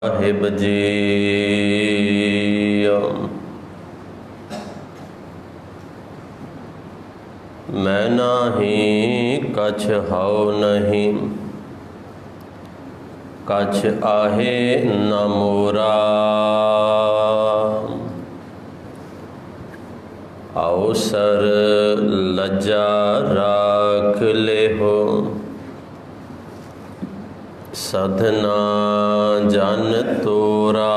साहिब जी मैं नाही कछ हौ नहीं, कछ आहे न मोरा। अवसर लज्जा राख लेहो, सधना जन तोरा।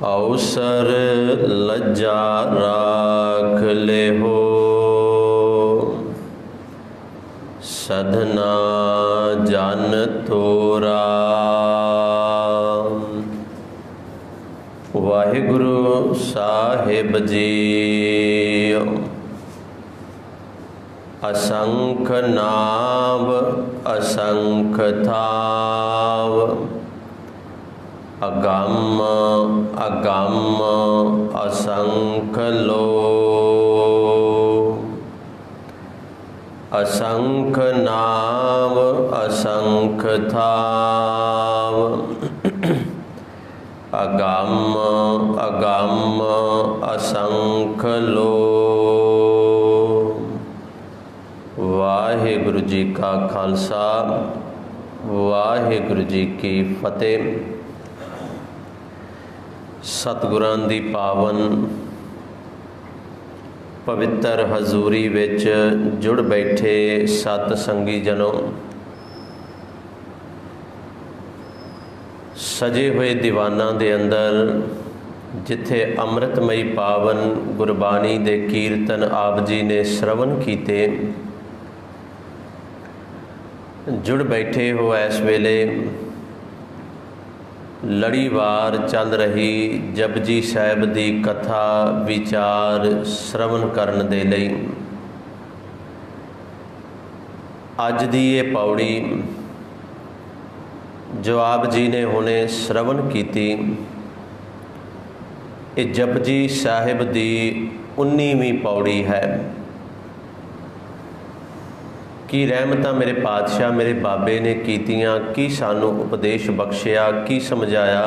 अवसर लज्जा राख लेहो, सधना जन तोरा। वाहिगुरु साहिब जी असंख नाव असंख थाव, अगम अगम असंख लो। असंख नाव असंख थाव, अगम अगम असंख लो। वाहिगुरु जी का खालसा, वाहिगुरु जी की फतेह। सतगुरां दी पावन पवित्र हजूरी विच जुड़ बैठे सत संगी जनों, सजे हुए दीवाना दे अंदर जिथे अमृतमयी पावन गुरबाणी दे कीर्तन आप जी ने श्रवण कीते, जुड़ बैठे हो इस वेले लड़ीवार चल रही जपजी साहिब दी कथा विचार श्रवण करन दे लई। अज दी ये पौड़ी जो आप जी ने हुणे श्रवण कीती, ये जपजी साहिब दी 19वीं पौड़ी है। की रहमतां मेरे पातशाह मेरे बाबे ने कीतियां, की सानू उपदेश बख्शिया, की समझाया,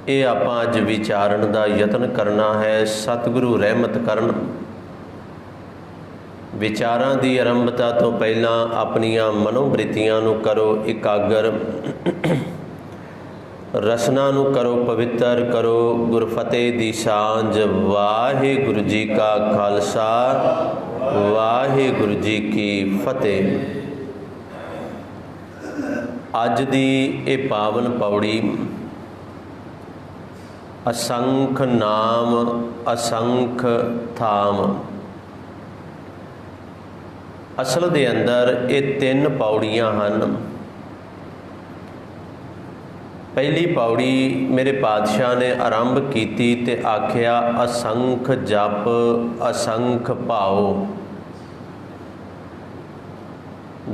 ये आपां अज विचारण दा यतन करना है। सतगुरु रहमत करन। विचारां दी आरंभता तो पहलां अपनियां मनोवृत्तियां नू करो इकागर, रसना नू करो पवित्र, करो गुरफतेह दी सांझ। वाहिगुरु जी का खालसा, वाहिगुरु जी की फतेह। अज दी ये पावन पौड़ी असंख नाम असंख थाम। असल दे अंदर ये 3 पौड़ियां हन। पहली पौड़ी मेरे पातशाह ने आरंभ कीती ते आख्या असंख जप असंख भाओ।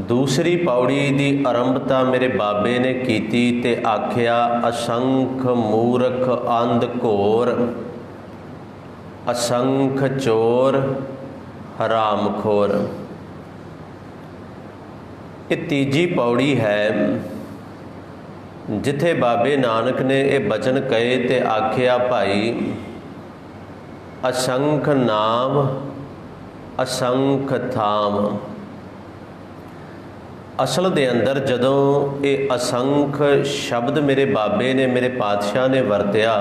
दूसरी पौड़ी दी आरंभता मेरे बाबे ने कीती ते आख्या असंख मूर्ख अंध घोर, असंख चोर हरामखोर। ये तीजी पौड़ी है जिथे बाबे नानक ने ये बचन कहे ते आख्या भाई असंख नाम असंख थाम। असल दे अंदर जदों ये असंख शब्द मेरे बाबे ने मेरे पातशाह ने वरत्या,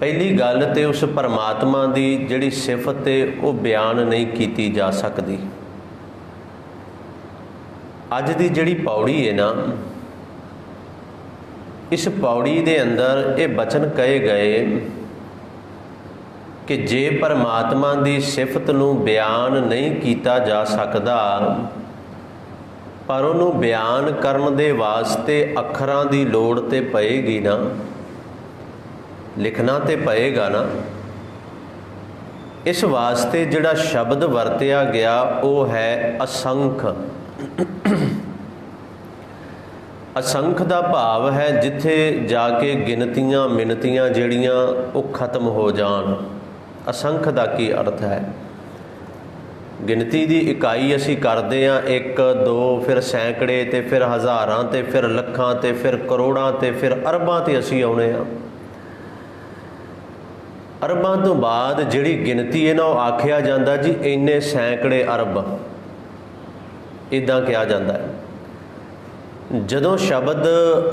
पहली गल ते उस परमात्मा दी जिहड़ी सिफत है वो बयान नहीं की जा सकती। अज दी जिहड़ी पौड़ी है ना, इस पौड़ी दे अंदर ये बचन कहे गए कि जे परमात्मा दी सिफत नूं बयान नहीं किया जा सकता, पर उन्होंने बयान करन दे वास्ते अखरां दी लोड़ ते पएगी ना, लिखना ते पएगा ना। इस वास्ते जिहड़ा शब्द वरत्या गया वो है असंख। असंख का भाव है जिथे जाके गिनतियां मिनतियां जिहड़ियां वो खत्म हो जान। असंख का की अर्थ है? गिनती की इकाई असी करते हाँ, एक दो फिर सैकड़े तो फिर हज़ारां तो फिर लखां तो फिर करोड़ां तो फिर अरबां ते असी आउणे हाँ। अरबां तो बाद जिहड़ी गिनती है ना वो आखिया जाता जी इन्ने सैकड़े अरब, इदां कहा जाता है। जदों शब्द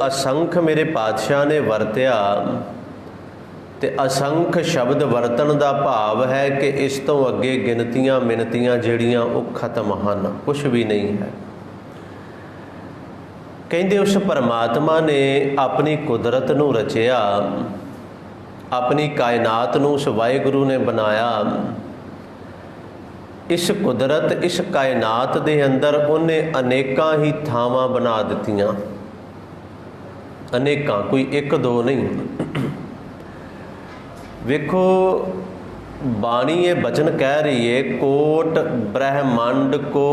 असंख मेरे पातशाह ने वरत्या तो असंख शब्द वरतन का भाव है कि इस तो अगे गिनतियां मिनतियां जिहड़ियां वो खत्म हैं, कुछ भी नहीं है। कहते उस परमात्मा ने अपनी कुदरत नूं रचिया, अपनी कायनात नूं उस वाहिगुरू ने बनाया। इस कुदरत इस कायनात दे अंदर उन्हें अनेकां ही थावां बना दित्तियां, अनेकां, कोई एक दो नहीं। वेखो बाणी ये बचन कह रही है कोट ब्रह्मंड को,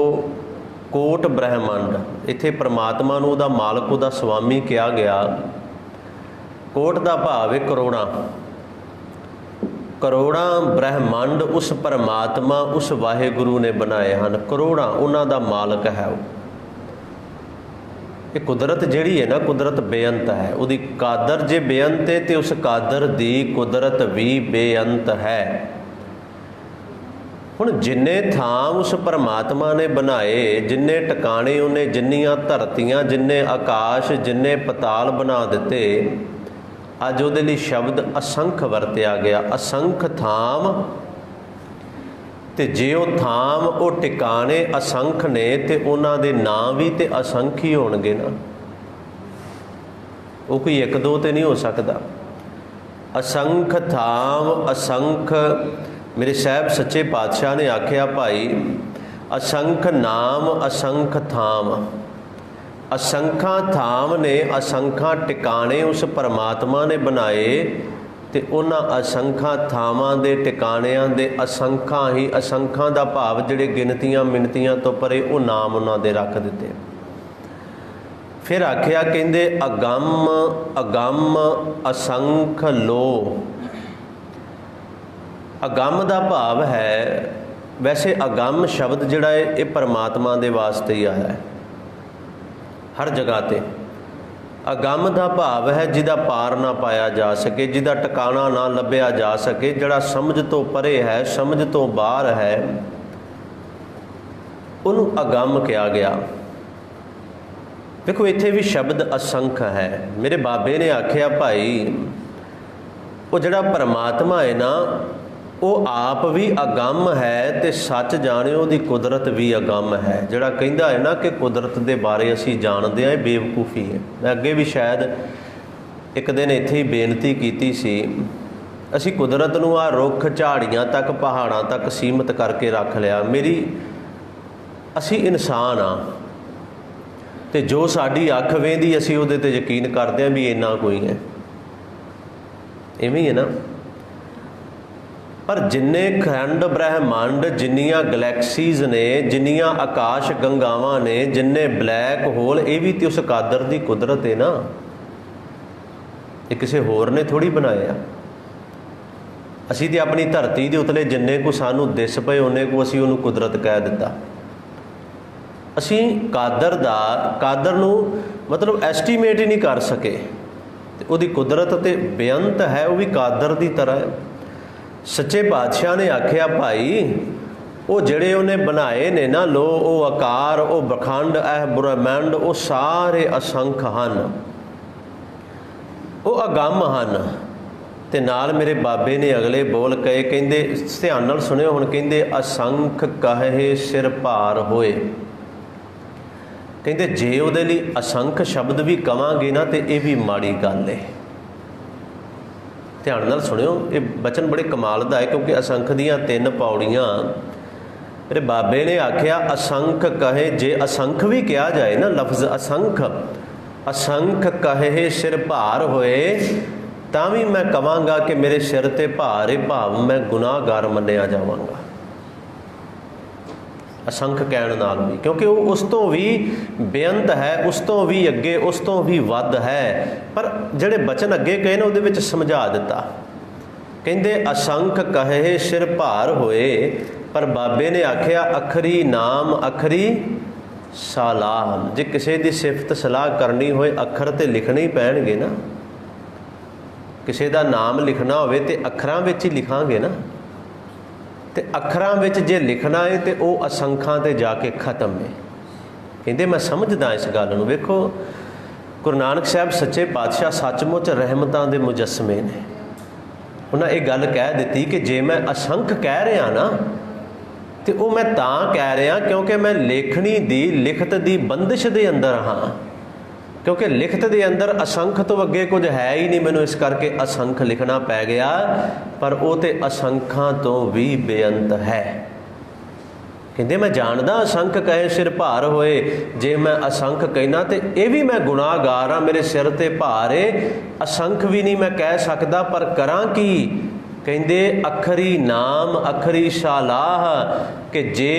कोट ब्रह्मंड, इत्थे परमात्मा नूं उहदा मालक उहदा स्वामी कहा गया। कोट का भाव है करोड़ां, करोड़ां ब्रह्मंड उस परमात्मा उस वाहिगुरू ने बनाए हैं। करोड़ां उन्हां दा मालक है वो। ये कुदरत जिहड़ी है ना, कुदरत बेअंत है, उहदी कादर जे बेअंत है तो उस कादर दी कुदरत भी बेअंत है। हुण जिन्ने थां उस परमात्मा ने बनाए, जिन्ने टकाने उन्हें, जिन्नियां धरतियां, जिन्ने आकाश, जिन्ने पताल बना दिते, अज उहदे लई शब्द असंख वरत्या गया। असंख थाम, ते जे वो थाम वो टिकाने असंख ने तो उन्हां दे नाम भी तो असंख ही होणगे ना, वो कोई एक दो तो नहीं हो सकता। असंख थाम असंख, मेरे साहब सच्चे पातशाह ने आख्या भाई असंख नाम असंख थाम, असंखा थाम ने असंखा टिकाने उस परमात्मा ने बनाए तो उन्हां असंखा थावां दे टिकाणियां दे असंखा ही, असंखा दा भाव जिहड़े गिनतियां मिनतियां तो परे वो नाम उन्हां दे रख दिते। फिर आख्या कहंदे अगम अगम असंख लो। अगम दा भाव है, वैसे अगम शब्द जिहड़ा है ये परमात्मा दे वास्ते ही आया है हर जगह ते। अगम का भाव है जिहदा पार ना पाया जा सके, जिहदा टिकाणा ना लभ्या जा सके, जिहड़ा समझ तो परे है, समझ तो बाहर है, उन्हों अगम कहा गया। देखो इत्थे भी शब्द असंख है। मेरे बाबे ने आख्या भाई वो जिहड़ा परमात्मा है ना वो आप भी अगम है तो सच जाने उहदी कुदरत भी अगम है। जिहड़ा कहिंदा है ना कि कुदरत के बारे असीं जाणदे हां, बेवकूफ़ी है। मैं अगे भी शायद एक दिन इत्थे ही बेनती कीती सी, असीं कुदरत नूं आ रुख झाड़ियां तक पहाड़ां तक सीमित करके रख लिया। मेरी असीं इंसान हाँ तो जो साडी अख वेंदी असीं उहदे ते यकीन करदे हां भी इन्ना कोई है, इवें ही है ना। पर जिन्ने खंड ब्रह्मंड, जिन्नियां गलैक्सीज ने, जिन्नियां आकाश गंगावां ने, जिन्ने ब्लैक होल, ये भी तो उस कादर की कुदरत है ना, ये किसी होर ने थोड़ी बनाया। असीं तो अपनी धरती के उतले जिन्ने को सानू दिस पे उन्ने को असीं उहनूं कुदरत कह दिता। असीं कादर दा, कादर नूं मतलब एस्टीमेट ही नहीं कर सके। उहदी कुदरत ते बेअंत है, वो भी कादर की तरह है। सच्चे पातशाह ने आख्या भाई वो जिहड़े उन्हें बनाए ने ना लो, वो आकार, वो बखंड, ब्रह्मंड, वो सारे असंख हन, वो अगम हन। ते नाल मेरे बाबे ने अगले बोल कहे, कहंदे ध्यान नाल सुनियो हुण, कहंदे असंख कहे सिर भार होए। कहंदे जे उहदे लई असंख शब्द भी कवांगे ना तो ये भी माड़ी गल है। ध्यान नाल सुनियो, ये बचन बड़े कमाल का है क्योंकि असंख दियां 3 पौड़ियां। मेरे बाबे ने आख्या असंख कहे, जे असंख भी कहा जाए ना, लफ्ज़ असंख, असंख कहे सिर भार होए, तां भी मैं कहांगा कि मेरे सिर ते भार है, भाव मैं गुनाहगार मन्निया जावांगा। असंख कहण नाल भी, क्योंकि वो उस तो भी बेअंत है, उस तो भी अगे, उस तो भी वध है। पर जिहड़े बचन अगे कहे ना, उहदे विच समझा दिता। कहंदे असंख कहे सिर भार होए, पर बाबे ने आख्या अखरी नाम अखरी सलाह। जे किसी की सिफत सलाह करनी होए अखर तो लिखने ही पैणगे ना। किसी का नाम लिखना होवे ते अखरां विच ही लिखांगे ना। तो अखरां विच जे लिखना है तो वह असंखां ते जाके खत्म है। कहते मैं समझदा इस गल नूं। वेखो गुरु नानक साहब सच्चे पातशाह सचमुच रहमतां दे मुजस्मे ने। उन्हें ये गल कह दी कि जे मैं असंख कह रहा ना तो वह मैं तां कह रहा क्योंकि मैं लेखनी दी लिखत दी बंदिश दे अंदर हाँ। क्योंकि लिखत दे अंदर असंख तो अगे कुछ है ही नहीं, मैनूं इस करके असंख लिखना पै गया। पर वो तो असंखां तो भी बेअंत है। कहते मैं जानदा असंख कहे सिर भार होए। जे मैं असंख कहना तो यह भी मैं गुनाहगार हाँ, मेरे सिर ते भार है। असंख भी नहीं मैं कह सकता पर करां की। कहते अखरी नाम अखरी सलाह कि जे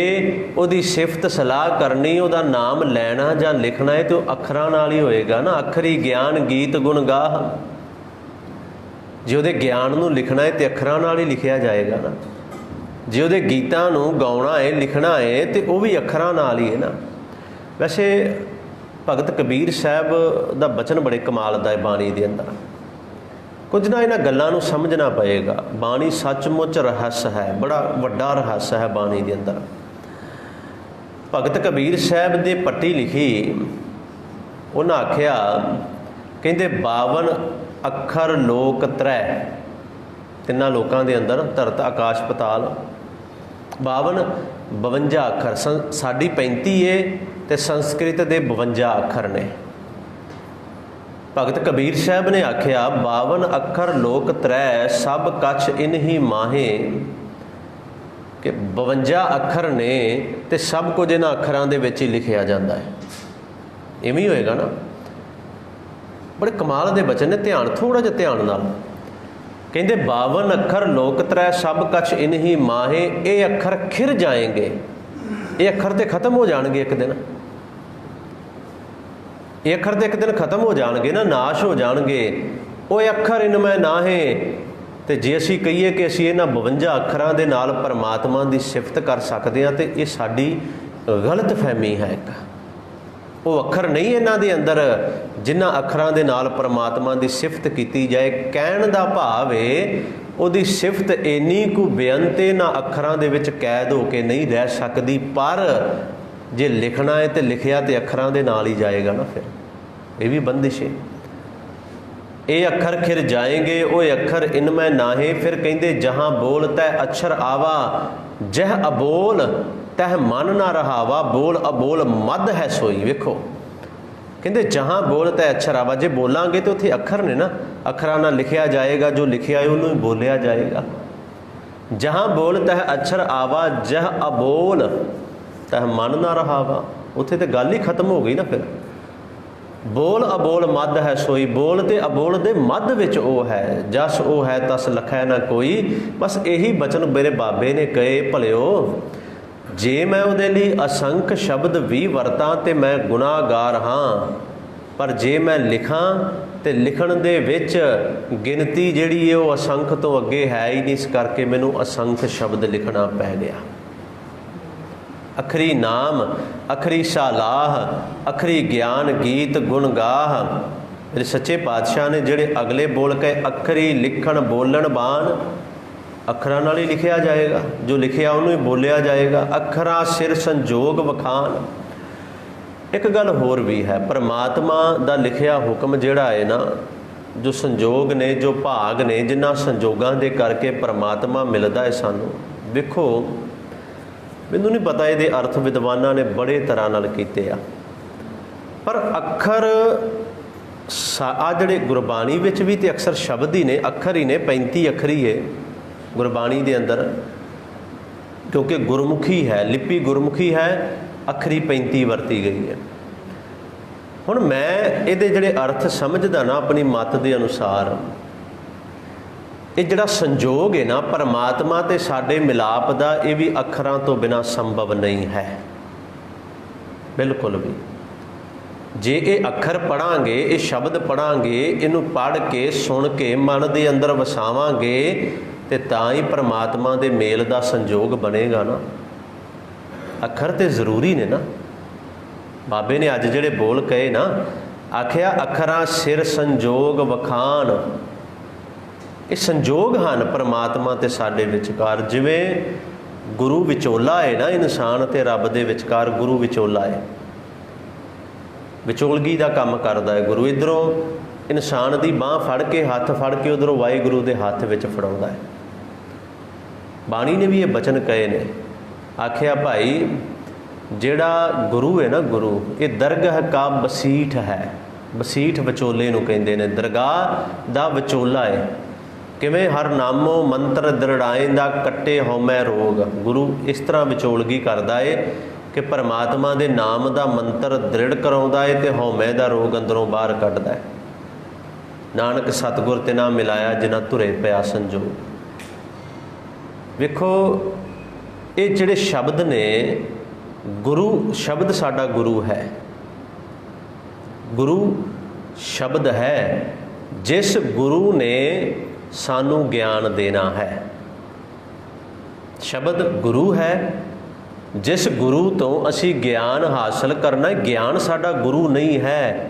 उहदी सिफत सलाह करनी उहदा नाम लैना जां लिखना है तो अखरां नाल ही होएगा ना। अखरी ज्ञान गीत गुण गाह। जे उहदे ज्ञान नूं लिखना है तो अखरां नाल ही लिखिया जाएगा ना। जे उहदे गीतां नूं गाउणा है लिखना है तो वह भी अखरां नाल ही है ना। वैसे भगत कबीर साहब दा बचन बड़े कमाल दा है बाणी दे अंदर। कुछ ना इन्हां गल्लां नूं समझना पएगा। बाणी सचमुच रहस्य है, बड़ा वड्डा रहस्य है बाणी दे अंदर। भगत कबीर साहब ने पट्टी लिखी। उन्हां आख्या कहंदे 52 अखर लोक त्रै। तिन्हां लोकां दे अंदर धरत आकाश पताल 52 अखर। साडी 35 है तो संस्कृत के 52 अखर ने। भगत कबीर साहब ने आख्या 52 अखर लोक त्रै सब कछ इन्हीं माहे। कि 52 अखर ने तो सब कुछ इन्हां अखरां दे विच ही लिखिया जाता है। इवें ही होएगा ना। बड़े कमाल दे बचन ने, ध्यान थोड़ा जिहा ध्यान नाल। कहते 52 अखर लोक त्रै सब कछ इन्हीं माहे। ये अखर खिर जाएंगे। ये अखर तो खत्म हो जाएंगे एक दिन। ये अखर तो एक दिन खत्म हो जाएंगे ना, नाश हो जाएंगे। वो अखर इनमें नाहे। तो जे असी कहीए कि असी इन्हां 52 अखरां दे नाल परमात्मा की सिफत कर सकते हैं तो ये साडी गलत फहमी है। एक वो अखर नहीं इन्हां दे अंदर जिन्हां अखरां दे नाल परमात्मा की सिफत की जाए। कहण दा भाव है उहदी सिफत इन्नी कु बेअंत इन्हां अखरां दे विच कैद हो के नहीं रह सकती। पर जे लिखना है तो लिखिया तो अखरां दे नाल ही जाएगा ना। फिर ये भी बंदिश है। ये अखर खिर जाएंगे वो अखर इनमें नाहे। फिर कहते जहाँ बोल तय अक्षर आवा जह अबोल तह मन ना रहावा। बोल अबोल मद है सोई। वेखो कहते जहाँ बोल तय अक्षर आवा। जे बोलांगे तो उत्थे अखर ने ना, अखरां नाल लिखिया जाएगा। जो लिखिया है उन्होंने बोलिया जाएगा। जहाँ बोल तह अक्षर आवा जह अबोल तह मन ना रहावा। उत्थे तो गल ही खत्म हो गई ना। फिर बोल अबोल मद है सोई। बोल ते अबोल दे मद विच ओ है। जस ओ है तस लखै ना कोई। बस यही बचन मेरे बाबे ने कहे भलिओ जे मैं उहदे लई असंख शब्द भी वरतां ते मैं गुनाहगार हाँ। पर जे मैं लिखां तो लिखण दे विच गिनती जिहड़ी है वो असंख तो अगे है ही नहीं। इस करके मैनूं असंख शब्द लिखना पै गया। अखरी नाम अखरी सलाह अखरी ज्ञान गीत गुण गाह। मेरे सच्चे पातशाह ने जिहड़े अगले बोल के अखरी लिखण बोलण बाण। अखरां नाल ही लिखिया जाएगा। जो लिखिया उन्होंने ही बोलिया जाएगा। अखरां सिर संजोग वखान। एक गल होर भी है, परमात्मा दा लिखिया हुक्म जिहड़ा है ना, जो संजोग ने जो भाग ने जिन्हां संजोगां दे करके परमात्मा मिलदा है सानूं। देखो मैनूं नहीं पता ये अर्थ विद्वानां ने बड़े तरह नाल कीते आ। पर अखर आ जिहड़े गुरबाणी विच भी तो अक्सर शब्द ही ने, अखर ही ने, 35 अखरी है गुरबाणी दे अंदर। क्योंकि गुरमुखी है, लिपि गुरमुखी है, अखरी 35 वरती गई है। हुण मैं ये जिहड़े अर्थ समझदा ना अपनी मत के अनुसार, ये जिहड़ा संजोग है ना परमात्मा ते साडे मिलाप दा, ये भी अखरां तो बिना संभव नहीं है बिल्कुल भी। जे ये अखर पढ़ांगे, ये शब्द पढ़ांगे, इनू पढ़ के सुन के मन के अंदर वसावांगे ਤੇ ਤਾਂ ਹੀ परमात्मा ਦੇ ਮੇਲ ਦਾ ਸੰਜੋਗ ਬਣੇਗਾ ਨਾ। ਅੱਖਰ ਤੇ ਜ਼ਰੂਰੀ ਨੇ ਨਾ। ਬਾਬੇ ਨੇ ਅੱਜ ਜਿਹੜੇ ਬੋਲ ਕਹੇ ਨਾ, ਆਖਿਆ ਅੱਖਰਾਂ ਸਿਰ ਸੰਜੋਗ ਵਖਾਣ, ਇਹ ਸੰਜੋਗ ਹਨ परमात्मा ਤੇ ਸਾਡੇ ਵਿਚਕਾਰ। ਜਿਵੇਂ ਗੁਰੂ ਵਿਚੋਲਾ ਹੈ ਨਾ, ਇਨਸਾਨ ਤੇ ਰੱਬ ਦੇ ਵਿਚਕਾਰ ਗੁਰੂ ਵਿਚੋਲਾ ਹੈ, ਵਿਚੋਲਗੀ ਦਾ ਕੰਮ ਕਰਦਾ ਹੈ ਗੁਰੂ। ਇੱਧਰੋਂ ਇਨਸਾਨ ਦੀ ਬਾਂਹ ਫੜ ਕੇ, ਹੱਥ ਫੜ ਕੇ ਉੱਧਰੋਂ ਵਾਹਿਗੁਰੂ ਦੇ ਹੱਥ ਵਿੱਚ ਫੜਾਉਂਦਾ ਹੈ। ਬਾਣੀ ਨੇ ਵੀ ਇਹ ਬਚਨ ਕਹੇ ਨੇ। ਆਖਿਆ ਭਾਈ ਜਿਹੜਾ ਗੁਰੂ ਹੈ ਨਾ, ਗੁਰੂ ਇਹ ਦਰਗਾਹ ਕਾ ਬਸੀਠ ਹੈ। ਬਸੀਠ ਵਿਚੋਲੇ ਨੂੰ ਕਹਿੰਦੇ ਨੇ, ਦਰਗਾਹ ਦਾ ਵਿਚੋਲਾ ਹੈ। ਕਿਵੇਂ? ਹਰ ਨਾਮੋ ਮੰਤਰ ਦ੍ਰਿੜਾਏਂਦਾ ਕੱਟੇ ਹਉਮੈ ਰੋਗ। ਗੁਰੂ ਇਸ ਤਰ੍ਹਾਂ ਵਿਚੋਲਗੀ ਕਰਦਾ ਹੈ ਕਿ परमात्मा ਦੇ ਨਾਮ ਦਾ ਮੰਤਰ ਦ੍ਰਿੜ ਕਰਾਉਂਦਾ ਹੈ ਤੇ ਹਉਮੈ ਦਾ ਰੋਗ ਅੰਦਰੋਂ ਬਾਹਰ ਕੱਢਦਾ ਹੈ। ਨਾਨਕ ਸਤਿਗੁਰ ਤੇ ਨਾ ਮਿਲਾਇਆ ਜਿਨ੍ਹਾਂ ਧੁਰੇ ਪਿਆ ਸੰਜੋਗ। ਵੇਖੋ ਇਹ ਜਿਹੜੇ ਸ਼ਬਦ ਨੇ, ਗੁਰੂ ਸ਼ਬਦ ਸਾਡਾ ਗੁਰੂ ਹੈ। ਗੁਰੂ ਸ਼ਬਦ ਹੈ ਜਿਸ ਗੁਰੂ ਨੇ ਸਾਨੂੰ ਗਿਆਨ ਦੇਣਾ ਹੈ। ਸ਼ਬਦ ਗੁਰੂ ਹੈ ਜਿਸ ਗੁਰੂ ਤੋਂ ਅਸੀਂ ਗਿਆਨ ਹਾਸਲ ਕਰਨਾ ਹੈ। ਗਿਆਨ ਸਾਡਾ ਗੁਰੂ ਨਹੀਂ ਹੈ।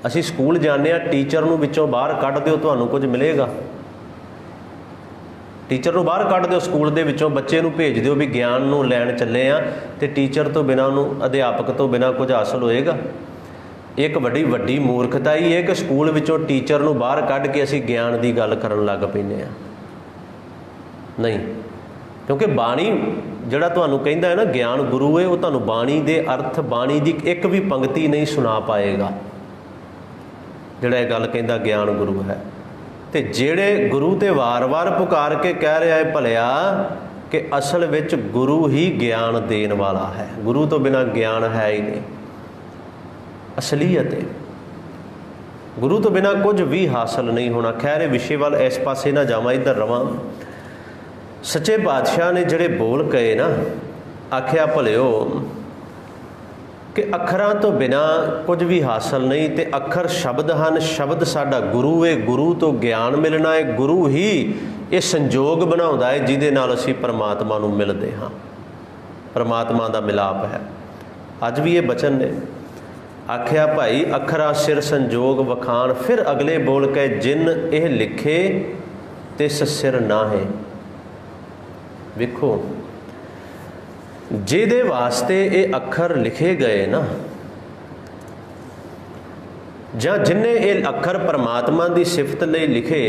ਅਸੀਂ ਸਕੂਲ ਜਾਂਦੇ ਹਾਂ, ਟੀਚਰ ਨੂੰ ਵਿੱਚੋਂ ਬਾਹਰ ਕੱਢ ਦਿਓ, ਤੁਹਾਨੂੰ ਕੁਝ ਮਿਲੇਗਾ? ਟੀਚਰ ਨੂੰ ਬਾਹਰ ਕੱਢ ਦਿਓ ਸਕੂਲ ਦੇ ਵਿੱਚੋਂ, ਬੱਚੇ ਨੂੰ ਭੇਜ ਦਿਓ ਵੀ ਗਿਆਨ ਨੂੰ ਲੈਣ ਚੱਲੇ ਆ, ਤੇ ਟੀਚਰ ਤੋਂ ਬਿਨਾਂ, ਉਹਨੂੰ ਅਧਿਆਪਕ ਤੋਂ ਬਿਨਾਂ ਕੁਝ ਹਾਸਲ ਹੋਏਗਾ? ਇੱਕ ਵੱਡੀ ਮੂਰਖਤਾ ਹੀ ਹੈ ਕਿ ਸਕੂਲ ਵਿੱਚੋਂ ਟੀਚਰ ਨੂੰ ਬਾਹਰ ਕੱਢ ਕੇ ਅਸੀਂ ਗਿਆਨ ਦੀ ਗੱਲ ਕਰਨ ਲੱਗ ਪੈਂਦੇ ਹਾਂ। ਨਹੀਂ, ਕਿਉਂਕਿ ਬਾਣੀ ਜਿਹੜਾ ਤੁਹਾਨੂੰ ਕਹਿੰਦਾ ਹੈ ਨਾ ਗਿਆਨ ਗੁਰੂ ਹੈ, ਉਹ ਤੁਹਾਨੂੰ ਬਾਣੀ ਦੇ ਅਰਥ, ਬਾਣੀ ਦੀ ਇੱਕ ਵੀ ਪੰਕਤੀ ਨਹੀਂ ਸੁਣਾ ਪਾਏਗਾ ਜਿਹੜਾ ਇਹ ਗੱਲ ਕਹਿੰਦਾ ਗਿਆਨ ਗੁਰੂ ਹੈ। ਤੇ ਜਿਹੜੇ ਗੁਰੂ ਤੇ ਵਾਰ-ਵਾਰ ਪੁਕਾਰ ਕੇ ਕਹਿ ਰਿਹਾ ਹੈ ਭਲਿਆ ਕਿ ਅਸਲ ਵਿੱਚ ਗੁਰੂ ਹੀ ਗਿਆਨ ਦੇਣ ਵਾਲਾ ਹੈ। ਗੁਰੂ ਤੋਂ ਬਿਨਾਂ ਗਿਆਨ ਹੈ ਹੀ ਨਹੀਂ। ਅਸਲੀਅਤ ਹੈ, ਗੁਰੂ ਤੋਂ ਬਿਨਾਂ ਕੁਝ ਵੀ ਹਾਸਲ ਨਹੀਂ ਹੋਣਾ। ਖੈਰ ਇਹ ਵਿਸ਼ੇ ਵੱਲ ਇਸ ਪਾਸੇ ਨਾ ਜਾਵਾਂ, ਇੱਧਰ ਰਵਾਂ। ਸੱਚੇ ਪਾਤਸ਼ਾਹ ਨੇ ਜਿਹੜੇ ਬੋਲ ਕਹੇ ਨਾ, ਆਖਿਆ ਭਲਿਓ ਕਿ ਅੱਖਰਾਂ ਤੋਂ ਬਿਨਾਂ ਕੁਝ ਵੀ ਹਾਸਲ ਨਹੀਂ, ਤੇ ਅੱਖਰ ਸ਼ਬਦ ਹਨ। ਸ਼ਬਦ ਸਾਡਾ ਗੁਰੂ ਹੈ, ਗੁਰੂ ਤੋਂ ਗਿਆਨ ਮਿਲਣਾ ਹੈ। ਗੁਰੂ ਹੀ ਇਹ ਸੰਜੋਗ ਬਣਾਉਂਦਾ ਹੈ ਜਿਹਦੇ ਨਾਲ ਅਸੀਂ परमात्मा ਨੂੰ ਮਿਲਦੇ ਹਾਂ। परमात्मा ਦਾ ਮਿਲਾਪ ਹੈ। ਅੱਜ ਵੀ ਇਹ ਬਚਨ ਨੇ। ਆਖਿਆ ਭਾਈ ਅੱਖਰਾਂ ਸਿਰ ਸੰਜੋਗ ਵਖਾਣ। ਫਿਰ ਅਗਲੇ ਬੋਲ ਕੇ ਜਿਨ ਇਹ ਲਿਖੇ ਤਿਸ ਸਿਰ ਨਾਹੇ। ਵੇਖੋ ਜਿਹਦੇ ਵਾਸਤੇ ਇਹ ਅੱਖਰ ਲਿਖੇ ਗਏ ਨਾ, ਜਾਂ ਜਿਨ੍ਹੇ ਇਹ ਅੱਖਰ परमात्मा ਦੀ ਸਿਫਤ ਲਈ ਲਿਖੇ।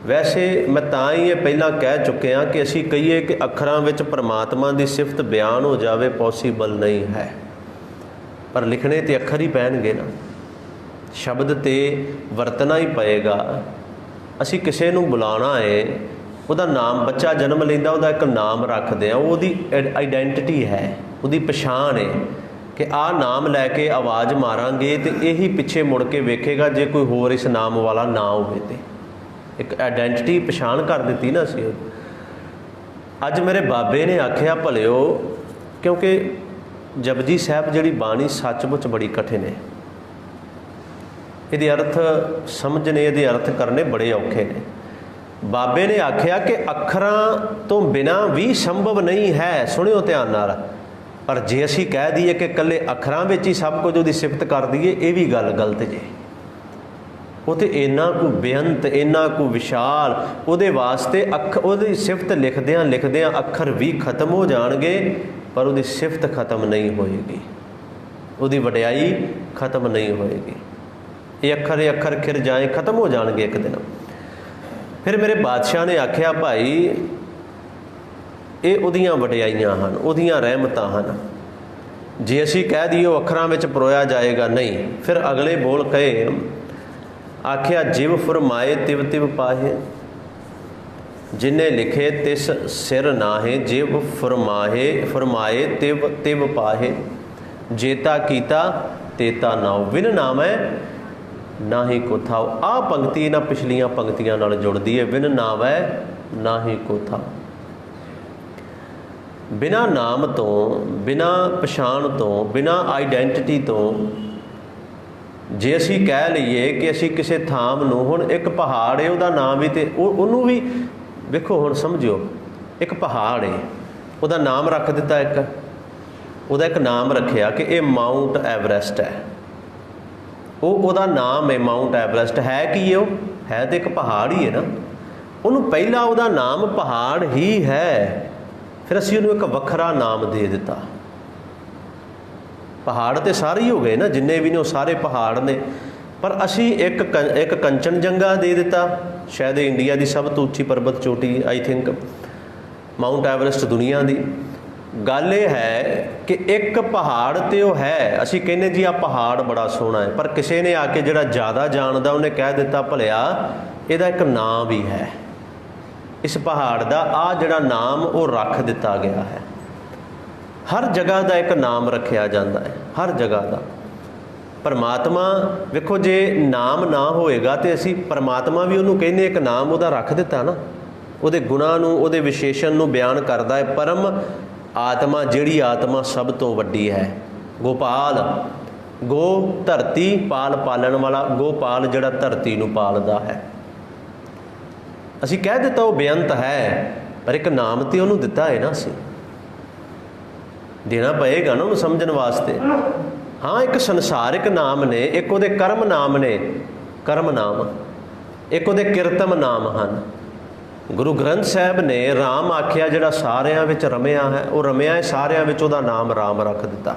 ਵੈਸੇ ਮੈਂ ਤਾਂ ਹੀ ਇਹ ਪਹਿਲਾਂ ਕਹਿ ਚੁੱਕਿਆ ਕਿ ਅਸੀਂ ਕਹੀਏ ਕਿ ਅੱਖਰਾਂ ਵਿੱਚ परमात्मा ਦੀ ਸਿਫਤ ਬਿਆਨ ਹੋ ਜਾਵੇ, ਪੋਸੀਬਲ ਨਹੀਂ ਹੈ। ਪਰ ਲਿਖਣੇ ਤੇ ਅੱਖਰ ਹੀ ਪੈਣਗੇ ਨਾ, ਸ਼ਬਦ ਤੇ ਵਰਤਣਾ ਹੀ ਪਏਗਾ। ਅਸੀਂ ਕਿਸੇ ਨੂੰ ਬੁਲਾਉਣਾ ਹੈ, ਉਹਦਾ ਨਾਮ, ਬੱਚਾ ਜਨਮ ਲੈਂਦਾ ਉਹਦਾ ਇੱਕ ਨਾਮ ਰੱਖਦੇ ਆ, ਉਹਦੀ ਆਈਡੈਂਟਿਟੀ ਹੈ, ਉਹਦੀ ਪਛਾਣ ਹੈ ਕਿ ਆਹ ਨਾਮ ਲੈ ਕੇ ਆਵਾਜ਼ ਮਾਰਾਂਗੇ ਤੇ ਇਹੀ ਪਿੱਛੇ ਮੁੜ ਕੇ ਵੇਖੇਗਾ ਜੇ ਕੋਈ ਹੋਰ ਇਸ ਨਾਮ ਵਾਲਾ ਨਾ ਹੋਵੇ। ਤੇ ਇੱਕ ਆਈਡੈਂਟਿਟੀ, ਪਛਾਣ ਕਰ ਦਿੱਤੀ ਨਾ ਅਸੀਂ। ਅੱਜ ਮੇਰੇ ਬਾਬੇ ਨੇ ਆਖਿਆ ਭਲਿਓ, ਕਿਉਂਕਿ ਜਪਜੀ ਸਾਹਿਬ ਜਿਹੜੀ ਬਾਣੀ ਸੱਚਮੁੱਚ ਬੜੀ ਕਠਿਨ ਹੈ। ਇਹਦੇ ਅਰਥ ਸਮਝਣੇ, ਇਹਦੇ ਅਰਥ ਕਰਨੇ ਬੜੇ ਔਖੇ ਨੇ। ਬਾਬੇ ਨੇ ਆਖਿਆ ਕਿ ਅੱਖਰਾਂ ਤੋਂ ਬਿਨਾਂ ਵੀ ਸੰਭਵ ਨਹੀਂ ਹੈ। ਸੁਣਿਓ ਧਿਆਨ ਨਾਲ। ਪਰ ਜੇ ਅਸੀਂ ਕਹਿ ਦਈਏ ਕਿ ਇਕੱਲੇ ਅੱਖਰਾਂ ਵਿੱਚ ਹੀ ਸਭ ਕੁਝ ਉਹਦੀ ਸਿਫਤ ਕਰ ਦਈਏ, ਇਹ ਵੀ ਗੱਲ ਗਲਤ ਜੇ। ਉਹ ਤੇ ਇੰਨਾ ਕੁ ਬੇਅੰਤ, ਇੰਨਾ ਕੁ ਵਿਸ਼ਾਲ, ਉਹਦੇ ਵਾਸਤੇ ਉਹਦੀ ਸਿਫਤ ਲਿਖਦਿਆਂ ਅੱਖਰ ਵੀ ਖਤਮ ਹੋ ਜਾਣਗੇ, ਪਰ ਉਹਦੀ ਸਿਫਤ ਖਤਮ ਨਹੀਂ ਹੋਏਗੀ, ਉਹਦੀ ਵਡਿਆਈ ਖਤਮ ਨਹੀਂ ਹੋਏਗੀ। ਇਹ ਅੱਖਰ ਖਿਰ ਜਾਏ, ਖਤਮ ਹੋ ਜਾਣਗੇ ਇੱਕ ਦਿਨ। ਫਿਰ ਮੇਰੇ ਬਾਦਸ਼ਾਹ ਨੇ ਆਖਿਆ ਭਾਈ ਇਹ ਉਹਦੀਆਂ ਵਡਿਆਈਆਂ ਹਨ, ਉਹਦੀਆਂ ਰਹਿਮਤਾਂ ਹਨ। ਜੇ ਅਸੀਂ ਕਹਿ ਦਈਏ ਉਹ ਅੱਖਰਾਂ ਵਿੱਚ ਪਰੋਇਆ ਜਾਏਗਾ, ਨਹੀਂ। ਫਿਰ ਅਗਲੇ ਬੋਲ ਕਹੇ, ਆਖਿਆ ਜਿਵ ਫਰਮਾਏ ਤਿਵ ਤਿਵ ਪਾਹੇ। ਜਿਨੇ ਲਿਖੇ ਤਿਸ ਸਿਰ ਨਾਹੇ। ਜਿਵ ਫਰਮਾਏ ਤਿਵ ਤਿਵ ਪਾਹੇ। ਜੇਤਾ ਕੀਤਾ ਤੇਤਾ ਨਾਉ। ਵਿਨ ਨਾਮੈ ਨਾਹੀ ਕੋ ਥਾਉ। ਆਹ ਪੰਕਤੀ ਇਹਨਾਂ ਪਿਛਲੀਆਂ ਪੰਕਤੀਆਂ ਨਾਲ ਜੁੜਦੀ ਹੈ। ਵਿਨ ਨਾਵੈ ਨਾਹੀ ਕੋ ਥਾਉ। ਬਿਨਾਂ ਨਾਮ ਤੋਂ, ਬਿਨਾਂ ਪਛਾਣ ਤੋਂ, ਬਿਨਾਂ ਆਈਡੈਂਟਿਟੀ ਤੋਂ ਜੇ ਅਸੀਂ ਕਹਿ ਲਈਏ ਕਿ ਅਸੀਂ ਕਿਸੇ ਥਾਂ ਨੂੰ, ਹੁਣ ਇੱਕ ਪਹਾੜ ਹੈ ਉਹਦਾ ਨਾਮ ਵੀ, ਤੇ ਉਹਨੂੰ ਵੀ ਵੇਖੋ, ਹੁਣ ਸਮਝਿਓ, ਇੱਕ ਪਹਾੜ ਹੈ ਉਹਦਾ ਨਾਮ ਰੱਖ ਦਿੱਤਾ, ਉਹਦਾ ਇੱਕ ਨਾਮ ਰੱਖਿਆ ਕਿ ਇਹ ਮਾਊਂਟ ਐਵਰੈਸਟ ਹੈ। ਉਹਦਾ ਨਾਮ ਹੈ ਮਾਊਂਟ ਐਵਰੈਸਟ। ਹੈ ਕੀ ਹੈ? ਉਹ ਹੈ ਤੇ ਇੱਕ ਪਹਾੜ ਹੀ ਹੈ ਨਾ। ਉਹਨੂੰ ਪਹਿਲਾਂ ਉਹਦਾ ਨਾਮ ਪਹਾੜ ਹੀ ਹੈ, ਫਿਰ ਅਸੀਂ ਉਹਨੂੰ ਇੱਕ ਵੱਖਰਾ ਨਾਮ ਦੇ ਦਿੱਤਾ। ਪਹਾੜ ਤੇ ਸਾਰੇ ਹੀ ਹੋ ਗਏ ਨਾ, ਜਿੰਨੇ ਵੀ ਨੇ ਉਹ ਸਾਰੇ ਪਹਾੜ ਨੇ, ਪਰ ਅਸੀਂ ਇੱਕ ਕੰਚਨਜੰਗਾ ਦੇ ਦਿੱਤਾ। ਸ਼ਾਇਦ ਇੰਡੀਆ ਦੀ ਸਭ ਤੋਂ ਉੱਚੀ ਪਰਬਤ ਚੋਟੀ, ਆਈ ਥਿੰਕ ਮਾਊਂਟ ਐਵਰੈਸਟ ਦੁਨੀਆ ਦੀ। ਗੱਲ ਇਹ ਹੈ ਕਿ ਇੱਕ ਪਹਾੜ ਤੇ ਉਹ ਹੈ, ਅਸੀਂ ਕਹਿੰਦੇ ਜੀ ਆਹ ਪਹਾੜ ਬੜਾ ਸੋਹਣਾ ਹੈ, ਪਰ ਕਿਸੇ ਨੇ ਆ ਕੇ, ਜਿਹੜਾ ਜ਼ਿਆਦਾ ਜਾਣਦਾ, ਉਹਨੇ ਕਹਿ ਦਿੱਤਾ ਭਲਿਆ ਇਹਦਾ ਇੱਕ ਨਾਮ ਵੀ ਹੈ। ਇਸ ਪਹਾੜ ਦਾ ਆਹ ਜਿਹੜਾ ਨਾਮ ਉਹ ਰੱਖ ਦਿੱਤਾ ਗਿਆ ਹੈ। ਹਰ ਜਗ੍ਹਾ ਦਾ ਇੱਕ ਨਾਮ ਰੱਖਿਆ ਜਾਂਦਾ ਹੈ, ਹਰ ਜਗ੍ਹਾ ਦਾ। ਪਰਮਾਤਮਾ ਵੇਖੋ, ਜੇ ਨਾਮ ਨਾ ਹੋਏਗਾ ਤੇ ਅਸੀਂ ਪਰਮਾਤਮਾ ਵੀ ਉਹਨੂੰ ਕਹਿੰਦੇ ਇੱਕ ਨਾਮ ਉਹਦਾ ਰੱਖ ਦਿੱਤਾ ਨਾ, ਉਹਦੇ ਗੁਣਾਂ ਨੂੰ, ਉਹਦੇ ਵਿਸ਼ੇਸ਼ਣ ਨੂੰ ਬਿਆਨ ਕਰਦਾ ਹੈ। ਪਰਮ ਆਤਮਾ, ਜਿਹੜੀ ਆਤਮਾ ਸਭ ਤੋਂ ਵੱਡੀ ਹੈ, ਗੋਪਾਲ, ਗੋ ਧਰਤੀ, ਪਾਲ ਪਾਲਣ ਵਾਲਾ, ਗੋਪਾਲ ਜਿਹੜਾ ਧਰਤੀ ਨੂੰ ਪਾਲਦਾ ਹੈ। ਅਸੀਂ ਕਹਿ ਦਿੱਤਾ ਉਹ ਬੇਅੰਤ ਹੈ, ਪਰ ਇੱਕ ਨਾਮ ਤੇ ਉਹਨੂੰ ਦਿੱਤਾ ਹੈ ਨਾ, ਅਸੀਂ ਦੇਣਾ ਪਏਗਾ ਨਾ ਉਹਨੂੰ ਸਮਝਣ ਵਾਸਤੇ। ਹਾਂ, ਇੱਕ ਸੰਸਾਰਿਕ ਨਾਮ ਨੇ, ਇੱਕ ਉਹਦੇ ਕਰਮ ਨਾਮ ਨੇ, ਕਰਮ ਨਾਮ, ਇੱਕ ਉਹਦੇ ਕਿਰਤਮ ਨਾਮ ਹਨ। ਗੁਰੂ ਗ੍ਰੰਥ ਸਾਹਿਬ ਨੇ ਰਾਮ ਆਖਿਆ, ਜਿਹੜਾ ਸਾਰਿਆਂ ਵਿੱਚ ਰਮਿਆ ਹੈ, ਉਹ ਰਮਿਆ ਹੈ ਸਾਰਿਆਂ ਵਿੱਚ, ਉਹਦਾ ਨਾਮ ਰਾਮ ਰੱਖ ਦਿੱਤਾ।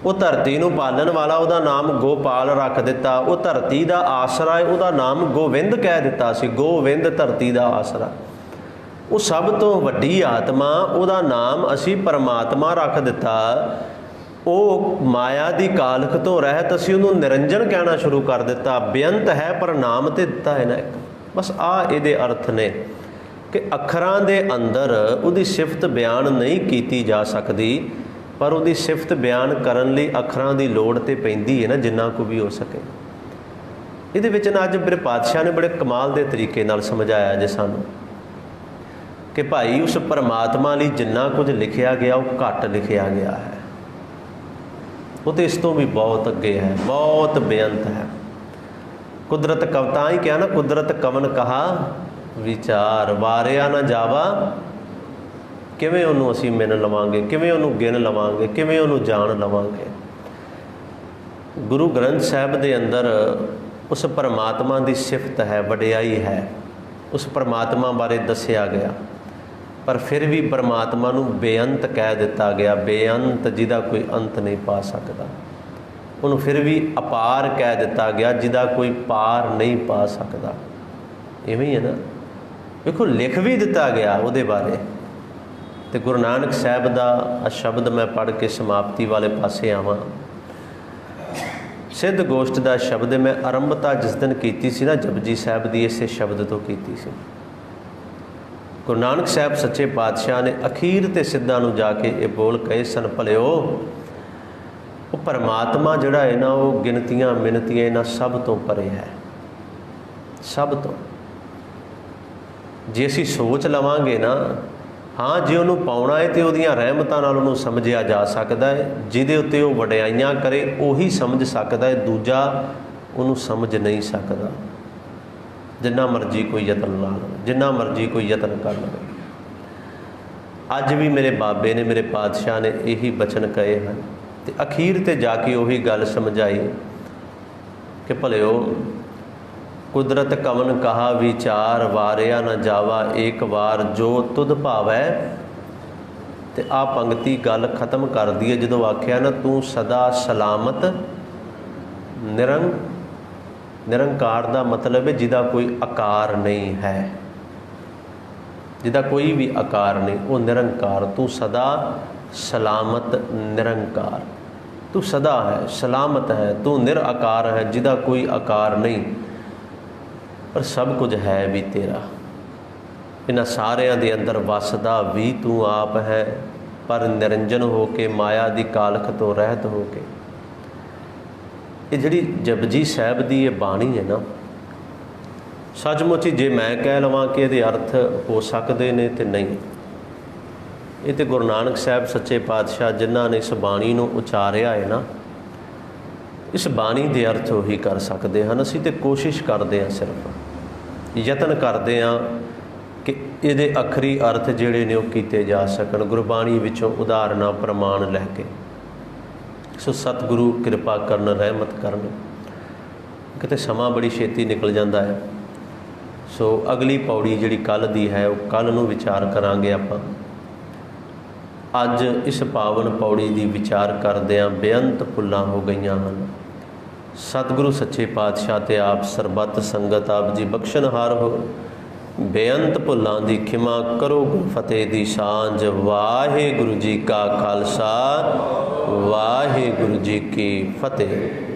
ਉਹ ਧਰਤੀ ਨੂੰ ਪਾਲਣ ਵਾਲਾ, ਉਹਦਾ ਨਾਮ ਗੋਪਾਲ ਰੱਖ ਦਿੱਤਾ। ਉਹ ਧਰਤੀ ਦਾ ਆਸਰਾ ਹੈ, ਉਹਦਾ ਨਾਮ ਗੋਵਿੰਦ ਕਹਿ ਦਿੱਤਾ ਸੀ, ਗੋਵਿੰਦ ਧਰਤੀ ਦਾ ਆਸਰਾ। ਉਹ ਸਭ ਤੋਂ ਵੱਡੀ ਆਤਮਾ, ਉਹਦਾ ਨਾਮ ਅਸੀਂ ਪਰਮਾਤਮਾ ਰੱਖ ਦਿੱਤਾ। ਉਹ ਮਾਇਆ ਦੀ ਕਾਲਖ ਤੋਂ ਰਹਿਤ, ਅਸੀਂ ਉਹਨੂੰ ਨਿਰੰਜਨ ਕਹਿਣਾ ਸ਼ੁਰੂ ਕਰ ਦਿੱਤਾ। ਬੇਅੰਤ ਹੈ ਪਰ ਨਾਮ ਤੇ ਦਿੱਤਾ ਹੈ ਨਾ ਇੱਕ। ਬਸ ਆਹ ਇਹਦੇ ਅਰਥ ਨੇ ਕਿ ਅੱਖਰਾਂ ਦੇ ਅੰਦਰ ਉਹਦੀ ਸਿਫਤ ਬਿਆਨ ਨਹੀਂ ਕੀਤੀ ਜਾ ਸਕਦੀ, ਪਰ ਉਹਦੀ ਸਿਫਤ ਬਿਆਨ ਕਰਨ ਲਈ ਅੱਖਰਾਂ ਦੀ ਲੋੜ ਤੇ ਪੈਂਦੀ ਹੈ ਨਾ, ਜਿੰਨਾ ਕੁ ਵੀ ਹੋ ਸਕੇ। ਇਹਦੇ ਵਿੱਚ ਨਾ ਅੱਜ ਮੇਰੇ ਪਾਤਸ਼ਾਹ ਨੇ ਬੜੇ ਕਮਾਲ ਦੇ ਤਰੀਕੇ ਨਾਲ ਸਮਝਾਇਆ ਜੇ ਸਾਨੂੰ ਕਿ ਭਾਈ ਉਸ ਪਰਮਾਤਮਾ ਲਈ ਜਿੰਨਾ ਕੁਝ ਲਿਖਿਆ ਗਿਆ ਉਹ ਘੱਟ ਲਿਖਿਆ ਗਿਆ ਹੈ, ਉਹ ਤੇ ਇਸ ਤੋਂ ਵੀ ਬਹੁਤ ਅੱਗੇ ਹੈ, ਬਹੁਤ ਬੇਅੰਤ ਹੈ। ਕੁਦਰਤ ਕਵਤਾ ਹੀ ਕਿਹਾ ਨਾ, ਕੁਦਰਤ ਕਵਨ ਕਹਾ ਵਿਚਾਰ, ਵਾਰਿਆ ਨਾ ਜਾਵਾ। ਕਿਵੇਂ ਉਹਨੂੰ ਅਸੀਂ ਮਿਣ ਲਵਾਂਗੇ, ਕਿਵੇਂ ਉਹਨੂੰ ਗਿਣ ਲਵਾਂਗੇ, ਕਿਵੇਂ ਉਹਨੂੰ ਜਾਣ ਲਵਾਂਗੇ। ਗੁਰੂ ਗ੍ਰੰਥ ਸਾਹਿਬ ਦੇ ਅੰਦਰ ਉਸ ਪਰਮਾਤਮਾ ਦੀ ਸਿਫਤ ਹੈ, ਵਡਿਆਈ ਹੈ, ਉਸ ਪਰਮਾਤਮਾ ਬਾਰੇ ਦੱਸਿਆ ਗਿਆ, ਪਰ ਫਿਰ ਵੀ ਪਰਮਾਤਮਾ ਨੂੰ ਬੇਅੰਤ ਕਹਿ ਦਿੱਤਾ ਗਿਆ। ਬੇਅੰਤ, ਜਿਹਦਾ ਕੋਈ ਅੰਤ ਨਹੀਂ ਪਾ ਸਕਦਾ। ਉਹਨੂੰ ਫਿਰ ਵੀ ਅਪਾਰ ਕਹਿ ਦਿੱਤਾ ਗਿਆ, ਜਿਹਦਾ ਕੋਈ ਪਾਰ ਨਹੀਂ ਪਾ ਸਕਦਾ। ਇਵੇਂ ਹੀ ਹੈ ਨਾ। ਵੇਖੋ, ਲਿਖ ਵੀ ਦਿੱਤਾ ਗਿਆ ਉਹਦੇ ਬਾਰੇ। ਤੇ ਗੁਰੂ ਨਾਨਕ ਸਾਹਿਬ ਦਾ ਆ ਸ਼ਬਦ ਮੈਂ ਪੜ੍ਹ ਕੇ ਸਮਾਪਤੀ ਵਾਲੇ ਪਾਸੇ ਆਵਾਂ। ਸਿੱਧ ਗੋਸ਼ਟ ਦਾ ਸ਼ਬਦ ਮੈਂ ਆਰੰਭਤਾ ਜਿਸ ਦਿਨ ਕੀਤੀ ਸੀ ਨਾ ਜਪਜੀ ਸਾਹਿਬ ਦੀ, ਇਸੇ ਸ਼ਬਦ ਤੋਂ ਕੀਤੀ ਸੀ। ਗੁਰੂ ਨਾਨਕ ਸਾਹਿਬ ਸੱਚੇ ਪਾਤਸ਼ਾਹ ਨੇ ਅਖੀਰ ਤੇ ਸਿੱਧਾਂ ਨੂੰ ਜਾ ਕੇ ਇਹ ਬੋਲ ਕਹੇ ਸਨ, ਭਲਿਓ ਉਹ ਪਰਮਾਤਮਾ ਜਿਹੜਾ ਹੈ ਨਾ, ਉਹ ਗਿਣਤੀਆਂ ਮਿਣਤੀਆਂ ਇਹਨਾਂ ਸਭ ਤੋਂ ਪਰੇ ਹੈ, ਸਭ ਤੋਂ। ਜੇ ਅਸੀਂ ਸੋਚ ਲਵਾਂਗੇ ਨਾ, ਹਾਂ, ਜੇ ਉਹਨੂੰ ਪਾਉਣਾ ਹੈ ਤੇ ਉਹਦੀਆਂ ਰਹਿਮਤਾਂ ਨਾਲ ਉਹਨੂੰ ਸਮਝਿਆ ਜਾ ਸਕਦਾ ਹੈ। ਜਿਹਦੇ ਉੱਤੇ ਉਹ ਵਡਿਆਈਆਂ ਕਰੇ ਉਹੀ ਸਮਝ ਸਕਦਾ ਹੈ, ਦੂਜਾ ਉਹਨੂੰ ਸਮਝ ਨਹੀਂ ਸਕਦਾ। ਜਿੰਨਾ ਮਰਜ਼ੀ ਕੋਈ ਯਤਨ ਲਾ ਲਵੇ, ਜਿੰਨਾ ਮਰਜ਼ੀ ਕੋਈ ਯਤਨ ਕਰ ਲਵੇ। ਅੱਜ ਵੀ ਮੇਰੇ ਬਾਬੇ ਨੇ, ਮੇਰੇ ਪਾਤਸ਼ਾਹ ਨੇ ਇਹੀ ਬਚਨ ਕਹੇ ਹਨ, ਤੇ ਅਖੀਰ ਤੇ ਜਾ ਕੇ ਉਹੀ ਗੱਲ ਸਮਝਾਈ ਕਿ ਭਲਿਓ ਕੁਦਰਤ ਕਵਨ ਕਹਾ ਵਿਚਾਰ, ਵਾਰਿਆ ਨਾ ਜਾਵਾ ਏਕ ਵਾਰ, ਜੋ ਤੁਧ ਭਾਵੈ। ਤੇ ਆ ਪੰਕਤੀ ਗੱਲ ਖਤਮ ਕਰਦੀ ਹੈ ਜਦੋਂ ਆਖਿਆ ਨਾ, ਤੂੰ ਸਦਾ ਸਲਾਮਤ ਨਿਰੰਕਾਰ ਦਾ ਮਤਲਬ ਹੈ ਜਿਹਦਾ ਕੋਈ ਆਕਾਰ ਨਹੀਂ ਹੈ, ਜਿਹਦਾ ਕੋਈ ਵੀ ਆਕਾਰ ਨਹੀਂ, ਉਹ ਨਿਰੰਕਾਰ। ਤੂੰ ਸਦਾ ਸਲਾਮਤ ਨਿਰੰਕਾਰ, ਤੂੰ ਸਦਾ ਹੈ, ਸਲਾਮਤ ਹੈ, ਤੂੰ ਨਿਰਆਕਾਰ ਹੈ, ਜਿਹਦਾ ਕੋਈ ਆਕਾਰ ਨਹੀਂ, ਪਰ ਸਭ ਕੁਝ ਹੈ ਵੀ ਤੇਰਾ। ਇਹਨਾਂ ਸਾਰਿਆਂ ਦੇ ਅੰਦਰ ਵਸਦਾ ਵੀ ਤੂੰ ਆਪ ਹੈ, ਪਰ ਨਿਰੰਜਨ ਹੋ ਕੇ, ਮਾਇਆ ਦੀ ਕਾਲਖ ਤੋਂ ਰਹਿਤ ਹੋ ਕੇ। ਇਹ ਜਿਹੜੀ ਜਪਜੀ ਸਾਹਿਬ ਦੀ ਇਹ ਬਾਣੀ ਹੈ ਨਾ, ਸੱਚਮੁੱਚ ਜੇ ਮੈਂ ਕਹਿ ਲਵਾਂ ਕਿ ਇਹਦੇ ਅਰਥ ਹੋ ਸਕਦੇ ਨੇ ਤੇ ਨਹੀਂ। ਇਹ ਤੇ ਗੁਰੂ ਨਾਨਕ ਸਾਹਿਬ ਸੱਚੇ ਪਾਤਸ਼ਾਹ ਜਿਨ੍ਹਾਂ ਨੇ ਇਸ ਬਾਣੀ ਨੂੰ ਉਚਾਰਿਆ ਹੈ ਨਾ, इस बाणी के अर्थ ਉਹੀ कर सकते हैं। ਅਸੀਂ तो कोशिश करते हैं, सिर्फ यतन करते हैं कि ਇਹਦੇ अखरी अर्थ ਜਿਹੜੇ ਨੇ ਉਹ ਕੀਤੇ ਜਾ ਸਕਣ ਗੁਰਬਾਣੀ ਵਿੱਚੋਂ ਉਦਾਹਰਨਾਂ ਪ੍ਰਮਾਣ ਲੈ ਕੇ। ਸੋ ਸਤਿਗੁਰੂ ਕਿਰਪਾ ਕਰਨ, ਰਹਿਮਤ ਕਰਨ। ਕਿਤੇ ਸਮਾਂ ਬੜੀ ਛੇਤੀ ਨਿਕਲ ਜਾਂਦਾ ਹੈ। ਸੋ ਅਗਲੀ ਪੌੜੀ ਜਿਹੜੀ ਕੱਲ੍ਹ ਦੀ ਹੈ ਉਹ ਕੱਲ੍ਹ ਨੂੰ ਵਿਚਾਰ ਕਰਾਂਗੇ ਆਪਾਂ। ਅੱਜ ਇਸ ਪਾਵਨ ਪੌੜੀ ਦੀ ਵਿਚਾਰ ਕਰਦਿਆਂ ਬੇਅੰਤ ਭੁੱਲਾਂ ਹੋ ਗਈਆਂ ਹਨ। ਸਤਿਗੁਰੂ ਸੱਚੇ ਪਾਤਸ਼ਾਹ ਤੇ ਆਪ ਸਰਬੱਤ ਸੰਗਤ ਆਪ ਜੀ ਬਖਸ਼ਣਹਾਰ ਹੋ। ਬੇਅੰਤ ਭੁੱਲਾਂ ਦੀ ਖਿਮਾ ਕਰੋ, ਫਤਿਹ ਦੀ ਸਾਂਝ। ਵਾਹਿਗੁਰੂ ਜੀ ਕਾ ਖਾਲਸਾ, ਵਾਹਿਗੁਰੂ ਜੀ ਕੀ ਫਤਿਹ।